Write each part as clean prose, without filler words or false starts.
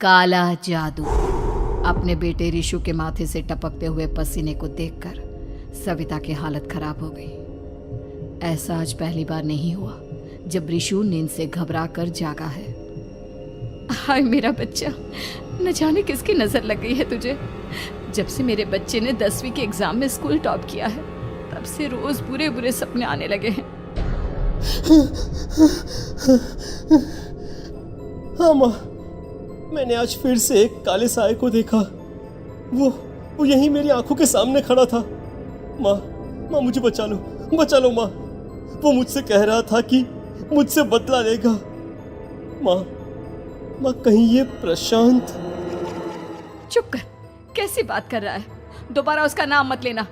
काला जादू। अपने बेटे रिशु के माथे से टपकते हुए पसीने को देखकर सविता की हालत खराब हो गई। ऐसा आज पहली बार नहीं हुआ जब रिशु नींद से घबरा कर जागा है। हाय मेरा बच्चा, न जाने किसकी नजर लग गई है तुझे। जब से मेरे बच्चे ने 10वीं के एग्जाम में स्कूल टॉप किया है तब से रोज बुरे बुरे सपने आने लगे हैं। हाँ माँ, मैंने आज फिर से एक काले साए को देखा। वो यहीं मेरी आंखों के सामने खड़ा था। माँ मुझे बचा लो माँ। वो मुझसे कह रहा था कि मुझसे बदला लेगा। माँ कहीं ये प्रशांत। चुप कर, कैसी बात कर रहा है? दोबारा उसका नाम मत लेना।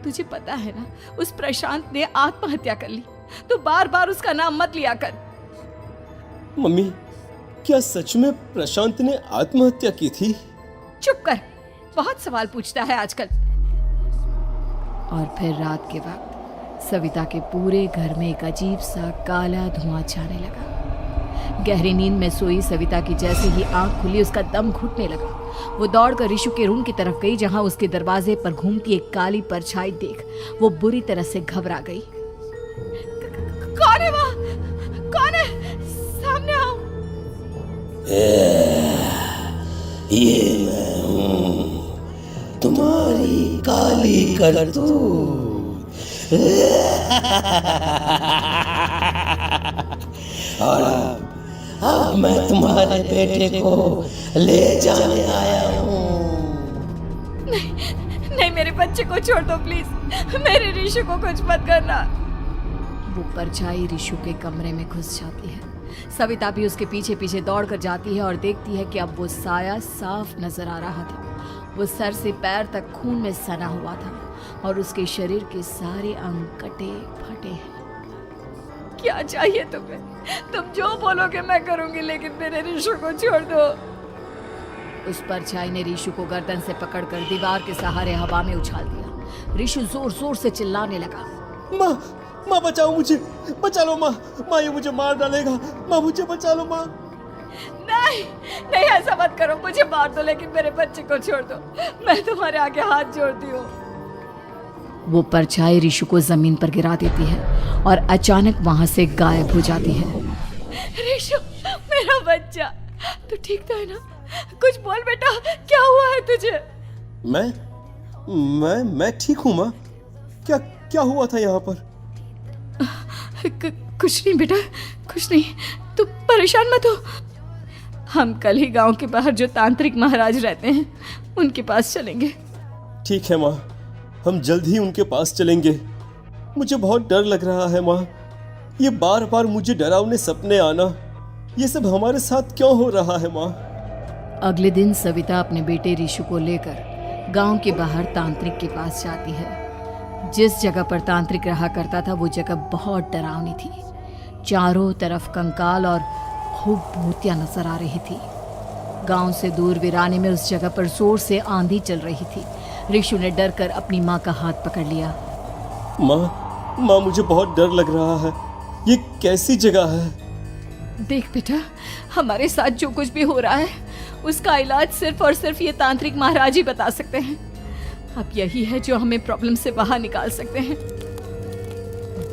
तुझे पता है ना, उस प्रशांत ने आत्महत्या कर ली, तो बार बार उसका नाम मत लिया कर। मम्मी, क्या सच में प्रशांत ने आत्महत्या की थी? चुप कर, बहुत सवाल पूछता है आजकल। और फिर रात के वक्त सविता के पूरे घर में एक अजीब सा काला धुआं छाने लगा। गहरी नींद में सोई सविता की जैसे ही आंख खुली उसका दम घुटने लगा। वो दौड़कर रिशु के रूम की तरफ गई जहां उसके दरवाजे पर घूमती एक काली परछाई देख वो बुरी तरह से घबरा गई। कौन है वहाँ? कौन है? सामने आओ। ये मैं हूँ, तुम्हारी काली करतूत। और अब मैं तुम्हारे बेटे को ले जाने आया हूँ। नहीं, मेरे बच्चे को छोड़ दो प्लीज। मेरे रिशु को कुछ मत करना। वो परछाई रिशु के कमरे में घुस जाती है। सविता भी उसके पीछे पीछे दौड़कर जाती है और देखती है कि अब वो साया साफ नजर आ रहा था। वो सर से पैर तक खून में सना हुआ था और उसके शरीर के सारे अंग कटे फटे हैं। क्या चाहिए तुम्हें? तुम जो बोलोगे मैं करूंगी, लेकिन मेरे रिशु को छोड़ दो। उस परछाई ने रिशु को गर्दन से पकड़कर दीवार के सहारे हवा में उछाल दिया। रिशु जोर जोर से चिल्लाने लगा। माँ बचाओ मुझे, बचा लो माँ। ये मुझे मार डालेगा। माँ मुझे बचा लो माँ। नहीं ऐसा मत करो। मुझे मार दो लेकिन मेरे बच्चे को छोड़ दो। मैं तुम्हारे आगे हाथ जोड़ती हूँ। वो परछाई रिशु को जमीन पर गिरा देती है और अचानक वहां से गायब हो जाती है। रिशु, मेरा बच्चा, तू ठीक तो है ना? कुछ बोल बेटा, क्या हुआ है तुझे? मैं ठीक हूँ माँ। क्या हुआ था यहाँ पर? कुछ नहीं बेटा, कुछ नहीं। तू परेशान मत हो। हम कल ही गांव के बाहर जो तांत्रिक महाराज रहते हैं उनके पास चलेंगे। ठीक है माँ, हम जल्द ही उनके पास चलेंगे। मुझे बहुत डर लग रहा है माँ। ये बार बार मुझे डरावने सपने आना, ये सब हमारे साथ क्यों हो रहा है माँ? अगले दिन सविता अपने बेटे रिशु को लेकर गांव के बाहर तांत्रिक के पास जाती है। जिस जगह पर तांत्रिक रहा करता था वो जगह बहुत डरावनी थी। चारों तरफ कंकाल और खूब भूतियां नजर आ रही थी। गांव से दूर वीराने में उस जगह पर जोर से आंधी चल रही थी। रिशु ने डर कर अपनी माँ का हाथ पकड़ लिया। माँ मुझे बहुत डर लग रहा है। ये कैसी जगह है? देख बेटा, हमारे साथ जो कुछ भी हो रहा है उसका इलाज सिर्फ और सिर्फ ये तांत्रिक महाराज ही बता सकते हैं। अब यही है जो हमें प्रॉब्लम से बाहर निकाल सकते हैं।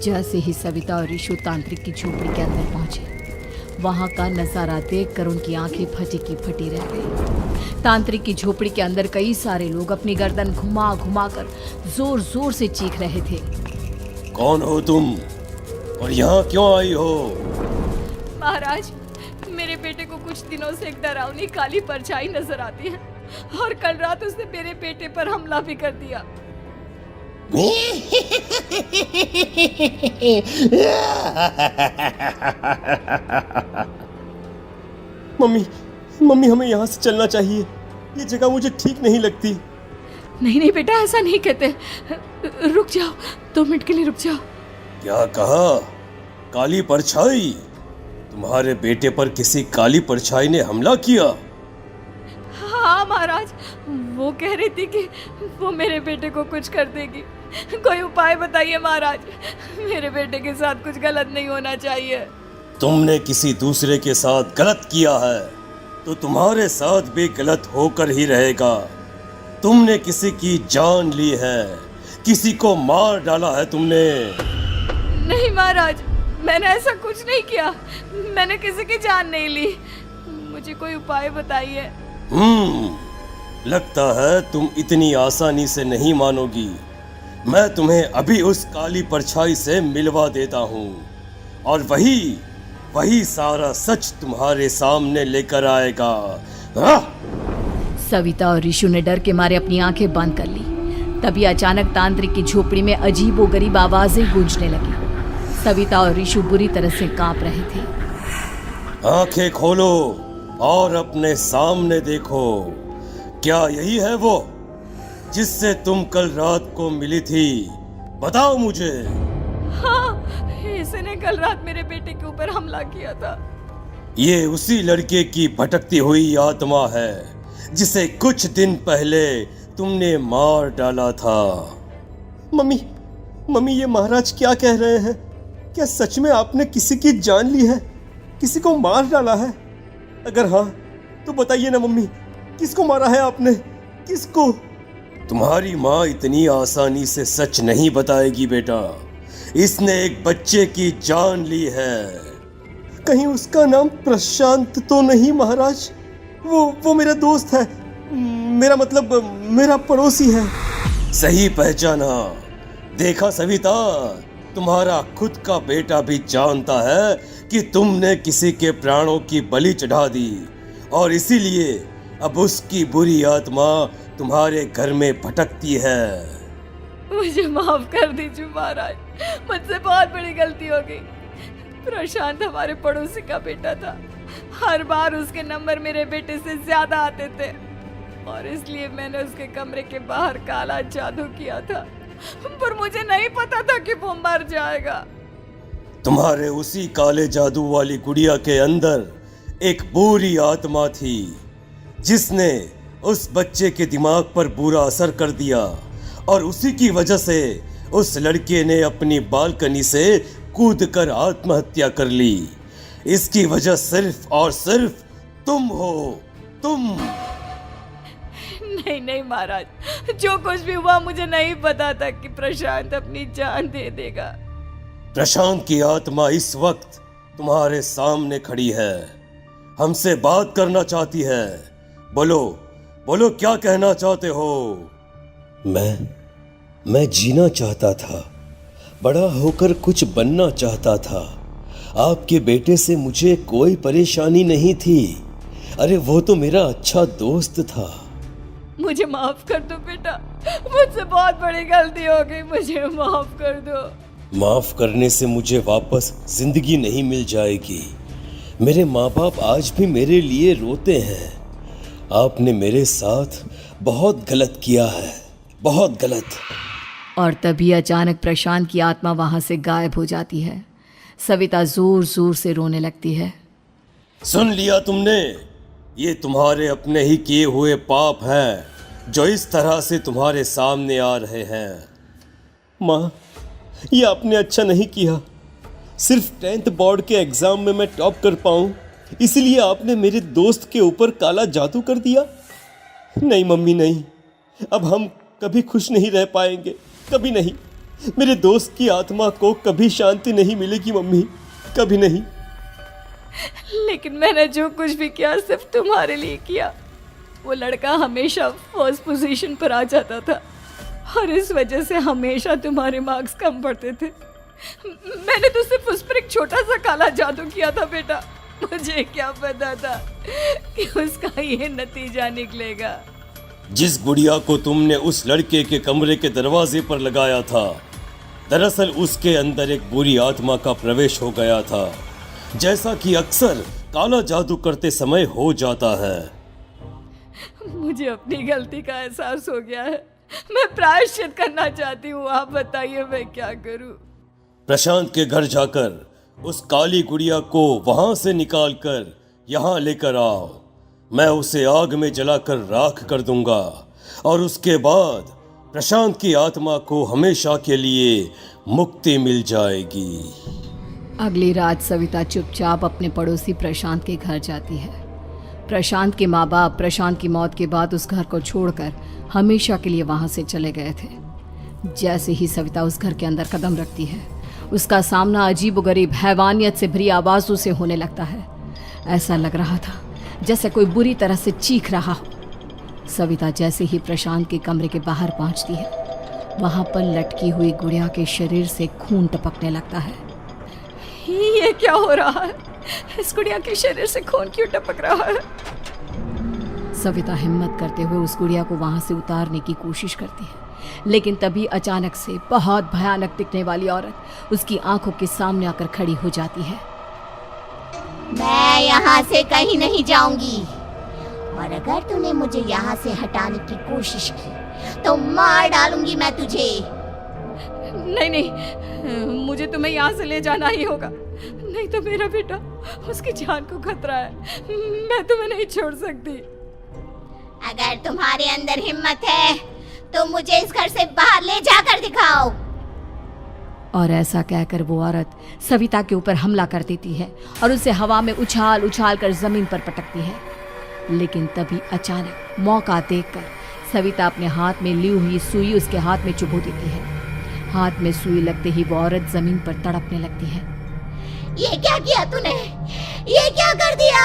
जैसे ही सविता और रिशु तांत्रिक की झोपड़ी के अंदर पहुंचे, वहां का नजारा देखकर उनकी आंखें फटी की फटी रह गई। तांत्रिक की झोपड़ी के अंदर कई सारे लोग अपनी गर्दन घुमा घुमा कर जोर जोर से चीख रहे थे। कौन हो तुम और यहाँ क्यों आई हो? महाराज, मेरे बेटे को कुछ दिनों से एक डरावनी काली परछाई नजर आती है और कल रात उसने मेरे बेटे पर हमला भी कर दिया। मम्मी हमें यहाँ से चलना चाहिए। ये जगह मुझे ठीक नहीं लगती। नहीं बेटा, ऐसा नहीं कहते। रुक जाओ, 2 मिनट के लिए रुक जाओ। क्या कहा? काली परछाई? तुम्हारे बेटे पर किसी काली परछाई ने हमला किया? हाँ महाराज, वो कह रही थी कि वो मेरे बेटे को कुछ कर देगी। कोई उपाय बताइए महाराज, मेरे बेटे के साथ कुछ गलत नहीं होना चाहिए। तुमने किसी दूसरे के साथ गलत किया है। तो तुम्हारे साथ भी गलत होकर ही रहेगा। तुमने किसी की जान ली है, किसी को मार डाला है तुमने। नहीं महाराज, मैंने ऐसा कुछ नहीं किया। मैंने किसी की जान नहीं ली। मुझे कोई उपाय बताइए। लगता है तुम इतनी आसानी से नहीं मानोगी। मैं तुम्हें अभी उस काली परछाई से मिलवा देता हूँ और वही सारा सच तुम्हारे सामने लेकर आएगा। हाँ? सविता और ऋषु ने डर के मारे अपनी आंखें बंद कर ली। तभी अचानक तांत्रिक की झोपड़ी में अजीबोगरीब आवाजें गूंजने लगी। सविता और ऋषु बुरी तरह से कांप रहे थे। आंखें खोलो और अपने सामने देखो। क्या यही है वो जिससे तुम कल रात को मिली थी? बताओ मुझे। हाँ, इसने कल रात मेरे बेटे के ऊपर हमला किया था। ये उसी लड़के की भटकती हुई आत्मा है जिसे कुछ दिन पहले तुमने मार डाला था। मम्मी ये महाराज क्या कह रहे हैं? क्या सच में आपने किसी की जान ली है, किसी को मार डाला है? अगर हाँ तो बताइए ना मम्मी, किसको मारा है आपने? किसको? तुम्हारी माँ इतनी आसानी से सच नहीं बताएगी बेटा। इसने एक बच्चे की जान ली है। कहीं उसका नाम प्रशांत तो नहीं महाराज? वो मेरा दोस्त है, मेरा मतलब मेरा पड़ोसी है। सही पहचाना। देखा सविता, तुम्हारा खुद का बेटा भी जानता है कि तुमने किसी के प्राणों की बलि चढ़ा दी और इसीलिए अब उसकी बुरी आत्मा तुम्हारे घर में भटकती है। मुझे माफ कर दीजिए महाराज, मुझसे बहुत बड़ी गलती हो गई। प्रशांत हमारे पड़ोसी का बेटा था। हर बार उसके नंबर मेरे बेटे से ज्यादा आते थे और इसलिए मैंने उसके कमरे के बाहर काला जादू किया था, पर मुझे नहीं पता था कि वो मर जाएगा। तुम्हारे उसी काले जादू वाली गुड़िया के अंदर एक बुरी आत्मा थी जिसने उस बच्चे के दिमाग पर बुरा असर कर दिया और उसी की वजह से उस लड़के ने अपनी बालकनी से कूदकर आत्महत्या कर ली। इसकी वजह सिर्फ और सिर्फ तुम हो, तुम। नहीं महाराज, जो कुछ भी हुआ मुझे नहीं पता था कि प्रशांत अपनी जान दे देगा। प्रशांत की आत्मा इस वक्त तुम्हारे सामने खड़ी है, हमसे बात करना चाहती है। बोलो क्या कहना चाहते हो? मैं जीना चाहता था, बड़ा होकर कुछ बनना चाहता था। आपके बेटे से मुझे कोई परेशानी नहीं थी। अरे वो तो मेरा अच्छा दोस्त था। मुझे माफ कर दो बेटा, मुझसे बहुत बड़ी गलती हो गई, मुझे माफ कर दो। माफ करने से मुझे वापस जिंदगी नहीं मिल जाएगी। मेरे माँ बाप आज भी मेरे लिए रोते हैं। आपने मेरे साथ बहुत गलत किया है, बहुत गलत। और तभी अचानक प्रशांत की आत्मा वहां से गायब हो जाती है। सविता जोर जोर से रोने लगती है। सुन लिया तुमने? ये तुम्हारे अपने ही किए हुए पाप हैं जो इस तरह से तुम्हारे सामने आ रहे हैं। माँ, ये आपने अच्छा नहीं किया। सिर्फ 10th बोर्ड के एग्जाम में मैं टॉप कर पाऊं, इसलिए आपने मेरे दोस्त के ऊपर काला जादू कर दिया। नहीं मम्मी नहीं, अब हम कभी खुश नहीं रह पाएंगे, कभी नहीं। मेरे दोस्त की आत्मा को कभी शांति नहीं मिलेगी मम्मी, कभी नहीं। लेकिन मैंने जो कुछ भी किया सिर्फ तुम्हारे लिए किया। वो लड़का हमेशा फर्स्ट पोजीशन पर आ जाता था और इस वजह से हमेशा तुम्हारे मार्क्स कम पड़ते थे। मैंने तो सिर्फ उस पर एक छोटा सा काला जादू किया था बेटा। मुझे क्या पता था कि उसका ये नतीजा निकलेगा। जिस गुड़िया को तुमने उस लड़के के कमरे के दरवाजे पर लगाया था, दरअसल उसके अंदर एक बुरी आत्मा का प्रवेश हो गया था, जैसा कि अक्सर काला जादू करते समय हो जाता है। मुझे अपनी गलती का एहसास हो गया है। मैं प्रायश्चित करना चाहती हूँ, आप बताइए मैं क्या करूँ? प्रशांत के घर जाकर उस काली गुड़िया को वहां से निकालकर यहाँ लेकर आओ। मैं उसे आग में जलाकर राख कर दूंगा और उसके बाद प्रशांत की आत्मा को हमेशा के लिए मुक्ति मिल जाएगी। अगली रात सविता चुपचाप अपने पड़ोसी प्रशांत के घर जाती है। प्रशांत के माँ बाप प्रशांत की मौत के बाद उस घर को छोड़कर हमेशा के लिए वहां से चले गए थे। जैसे ही सविता उस घर के अंदर कदम रखती है, उसका सामना अजीबोगरीब हैवानियत से भरी आवाजों से होने लगता है। ऐसा लग रहा था जैसे कोई बुरी तरह से चीख रहा हो। सविता जैसे ही प्रशांत के कमरे के बाहर पहुंचती है, वहां पर लटकी हुई गुड़िया के शरीर से खून टपकने लगता है। ये क्या हो रहा है? इस गुड़िया के शरीर से खून क्यों टपक रहा है? सविता हिम्मत करते हुए उस गुड़िया को वहां से उतारने की कोशिश करती है, लेकिन तभी अचानक से बहुत भयानक दिखने वाली औरत उसकी आंखों के सामने आकर खड़ी हो जाती है। मैं यहाँ से कहीं नहीं जाऊंगी, और अगर तूने मुझे यहाँ से हटाने की कोशिश की तो मार डालूंगी मैं तुझे। नहीं नहीं, मुझे तुम्हें यहाँ से ले जाना ही होगा, नहीं तो मेरा बेटा, उसकी जान को खतरा है। मैं तुम्हें नहीं छोड़ सकती। अगर तुम्हारे अंदर हिम्मत है तो मुझे इस घर से बाहर ले जाकर दिखाओ। और ऐसा कहकर वो औरत सविता के ऊपर हमला कर देती है और उसे हवा में उछाल उछाल कर जमीन पर पटकती है। लेकिन तभी अचानक मौका देखकर सविता अपने हाथ में ली हुई सुई उसके हाथ में चुभो देती है। हाथ में सुई लगते ही वो औरत जमीन पर तड़पने लगती है। ये क्या किया तूने? ये क्या कर दिया?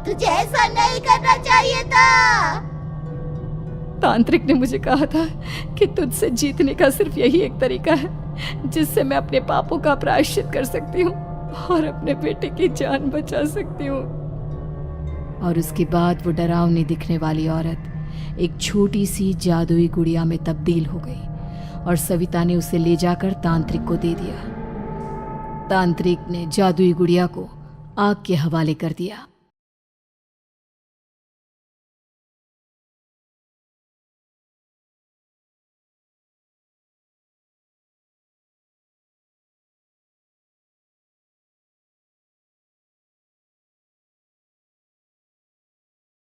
तुझे ऐसा नहीं करना चाहिए था। तांत्रिक ने मुझे कहा था कि तुझसे जीतने का सिर्फ यही एक तरीका है जिससे मैं अपने पापों का प्रायश्चित कर सकती हूँ और अपने बेटे की जान बचा सकती हूँ। और उसके बाद वो डरावनी दिखने वाली औरत एक छोटी सी जादुई गुड़िया में तब्दील हो गई और सविता ने उसे ले जाकर तांत्रिक को दे दिया। तांत्रिक ने जादुई गुड़िया को आग के हवाले कर दिया।